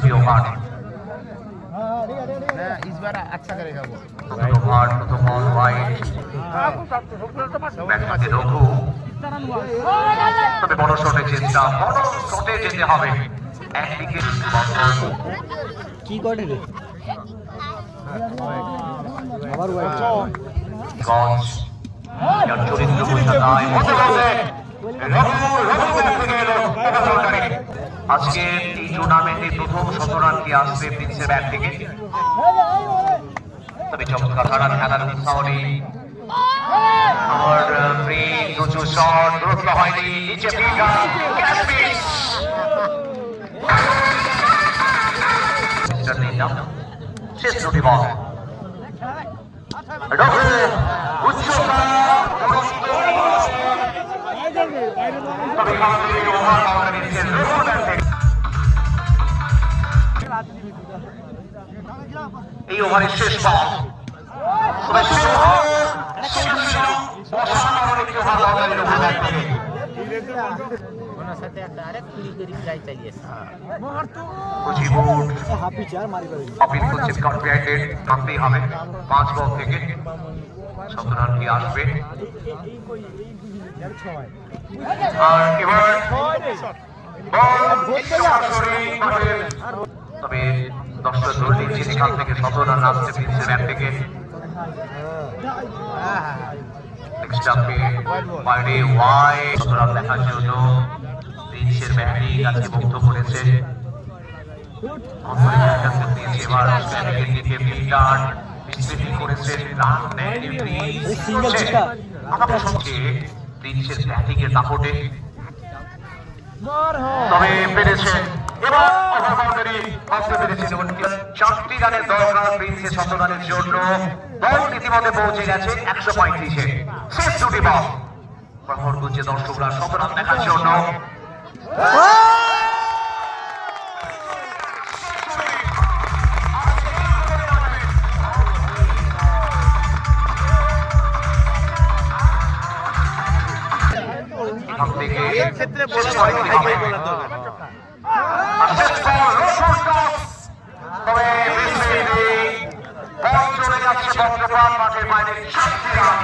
दूसरी ओवर इस बार अच्छा करेगा वो। ओवर प्रथम बॉल वाइड ব্যাটসম্যানকে রঘু তবে বড় শটে চেষ্টা বড় শটে যেতে হবে একদিকে কি করে রে আবার গঞ্জ যার চরিত্র বোঝা যায় আজকে এই টুর্নামেন্টে প্রথম 17 রান কি আসবে প্রিন্সের ব্যাট থেকে তবে চমৎকার রান খেলার উৎসাহ নেই और प्रिंस उच्च शॉट दुरुस्त হয়নি নিচে ফিল্ডার ক্যাচপিস শেষ দুটি বল উচ্চতা এই ওভারের শেষ বল থাকতেই হবে 5 বল থেকে 17 রান কি আসবে আর এবার তবে 10টা ধরে নিচ্ছে সেখান থেকে 17 রান আসছে প্রিন্সের ব্যাট থেকে বাইরে ওয়াইড 17 রান দেখার জন্য প্রিন্সের ব্যাটিং আজকে মুগ্ধ করেছে প্রিন্সের ব্যাটিং এর দাপটে তবে পেরেছেন এবং চারটি রানের দরকার প্রিন্সের 17 রানের জন্য দল রীতিমতো পৌঁছে গেছে 135-এ শেষ দুটি বল প্রহরগঞ্জে দর্শকরা 17 রান দেখার জন্য ক্ষেত্রে তবে চলে যাচ্ছে বঙ্গপাল মাঠের বাইরে 7 রান